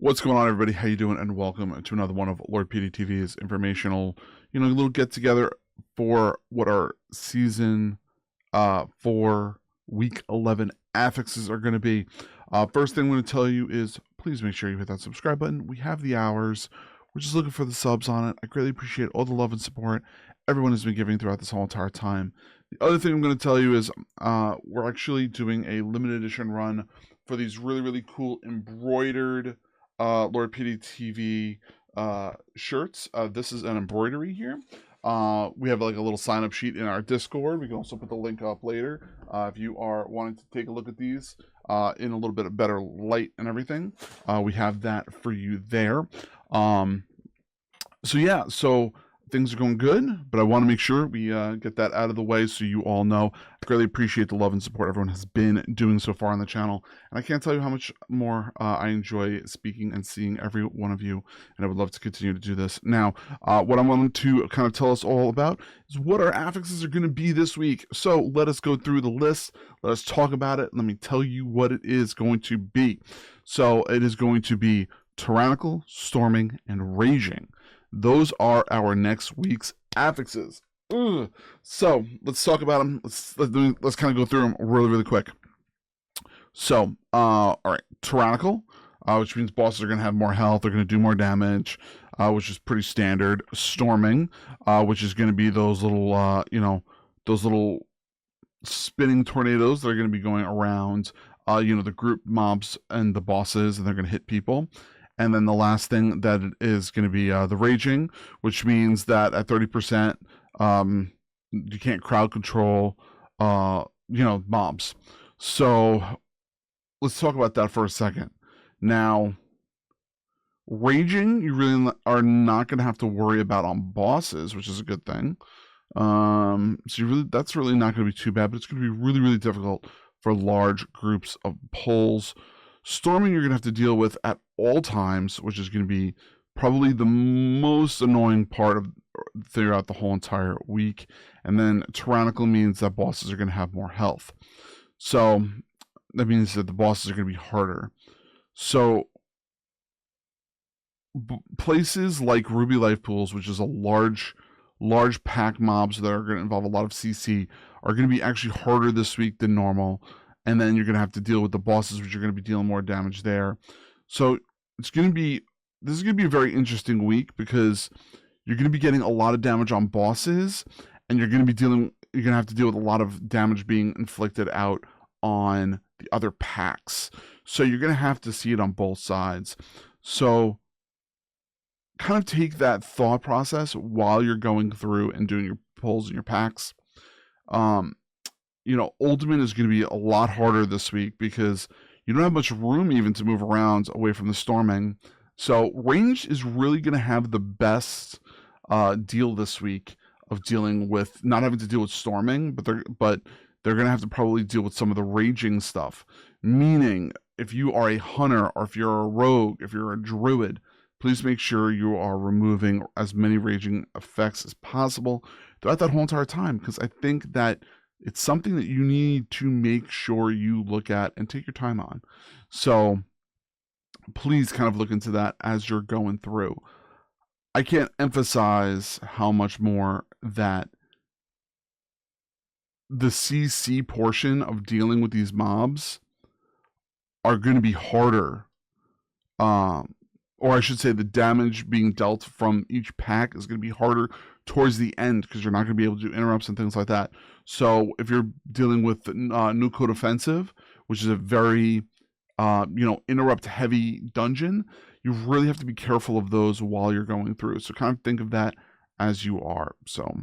What's going on, everybody? How you doing? And welcome to another one of Lord PeteyTV's informational, little get together for what our season 4 week 11 affixes are going to be. First thing I'm going to tell you is please make sure you hit that subscribe button. We have the hours. We're just looking for the subs on it. I greatly appreciate all the love and support everyone has been giving throughout this whole entire time. The other thing I'm going to tell you is we're actually doing a limited edition run for these really, really cool embroidered Lord PeteyTV shirts. This is an embroidery here. We have like a little sign up sheet in our Discord. We can also put the link up later if you are wanting to take a look at these in a little bit of better light and everything. We have that for you there. So things are going good, but I want to make sure we get that out of the way so you all know. I greatly appreciate the love and support everyone has been doing so far on the channel, and I can't tell you how much more I enjoy speaking and seeing every one of you, and I would love to continue to do this. Now, what I want to kind of tell us all about is what our affixes are going to be this week. So let us go through the list. Let us talk about it. Let me tell you what it is going to be. So it is going to be tyrannical, storming, and raging. Those are our next week's affixes. Ugh. So let's talk about them. Let's kind of go through them really, really quick. So, all right, tyrannical, which means bosses are going to have more health. They're going to do more damage, which is pretty standard. Storming, which is going to be those little, those little spinning tornadoes that are going to be going around, the group mobs and the bosses, and they're going to hit people. And then the last thing that it is going to be the raging, which means that at 30%, you can't crowd control, mobs. So let's talk about that for a second. Now, raging, you really are not going to have to worry about on bosses, which is a good thing. That's really not going to be too bad, but it's going to be really, really difficult for large groups of polls. Storming, you're going to have to deal with at all times, which is going to be probably the most annoying part of throughout the whole entire week. And then tyrannical means that bosses are going to have more health. So that means that the bosses are going to be harder. So places like Ruby Life Pools, which is a large pack mobs that are going to involve a lot of CC, are going to be actually harder this week than normal. And then you're going to have to deal with the bosses, which are going to be dealing more damage there. So this is going to be a very interesting week because you're going to be getting a lot of damage on bosses, and you're going to have to deal with a lot of damage being inflicted out on the other packs. So you're going to have to see it on both sides. So kind of take that thought process while you're going through and doing your pulls and your packs. Ultimate is going to be a lot harder this week because you don't have much room even to move around away from the storming. So ranged is really going to have the best deal this week of dealing with not having to deal with storming, but they're going to have to probably deal with some of the raging stuff. Meaning, if you are a hunter or if you're a rogue, if you're a druid, please make sure you are removing as many raging effects as possible throughout that whole entire time, because I think that it's something that you need to make sure you look at and take your time on. So please kind of look into that as you're going through. I can't emphasize how much more that the CC portion of dealing with these mobs are going to be harder. Or I should say the damage being dealt from each pack is going to be harder towards the end because you're not going to be able to do interrupts and things like that. So if you're dealing with New Code Offensive, which is a very, interrupt heavy dungeon, you really have to be careful of those while you're going through. So kind of think of that as you are. So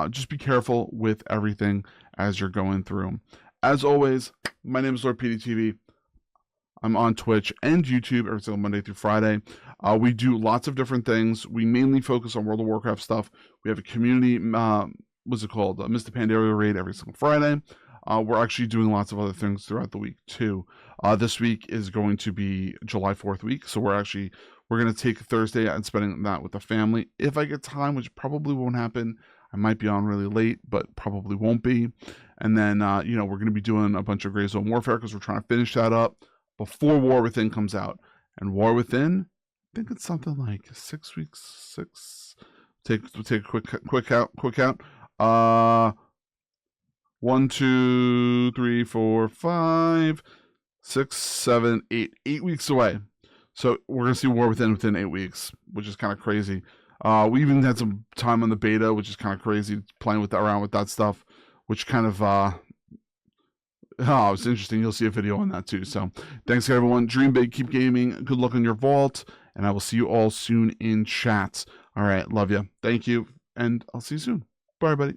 just be careful with everything as you're going through. As always, my name is Lord PeteyTV. I'm on Twitch and YouTube every single Monday through Friday. We do lots of different things. We mainly focus on World of Warcraft stuff. We have a community, what's it called? Mr. Pandaria raid every single Friday. We're actually doing lots of other things throughout the week too. This week is going to be July 4th week. So we're going to take Thursday and spending that with the family. If I get time, which probably won't happen, I might be on really late, but probably won't be. And then, we're going to be doing a bunch of Grey Zone Warfare because we're trying to finish that up before War Within comes out. And War Within, I think it's something like 6 weeks. We'll take a quick count. 1, 2, 3, 4, 5, 6, 7, 8. 8 weeks away. So we're gonna see War within 8 weeks, which is kind of crazy. We even had some time on the beta, which is kind of crazy, playing around with that stuff, which kind of it's interesting. You'll see a video on that too. So thanks everyone. Dream big, keep gaming. Good luck on your vault, and I will see you all soon in chat. All right, love you. Thank you, and I'll see you soon. Bye, everybody.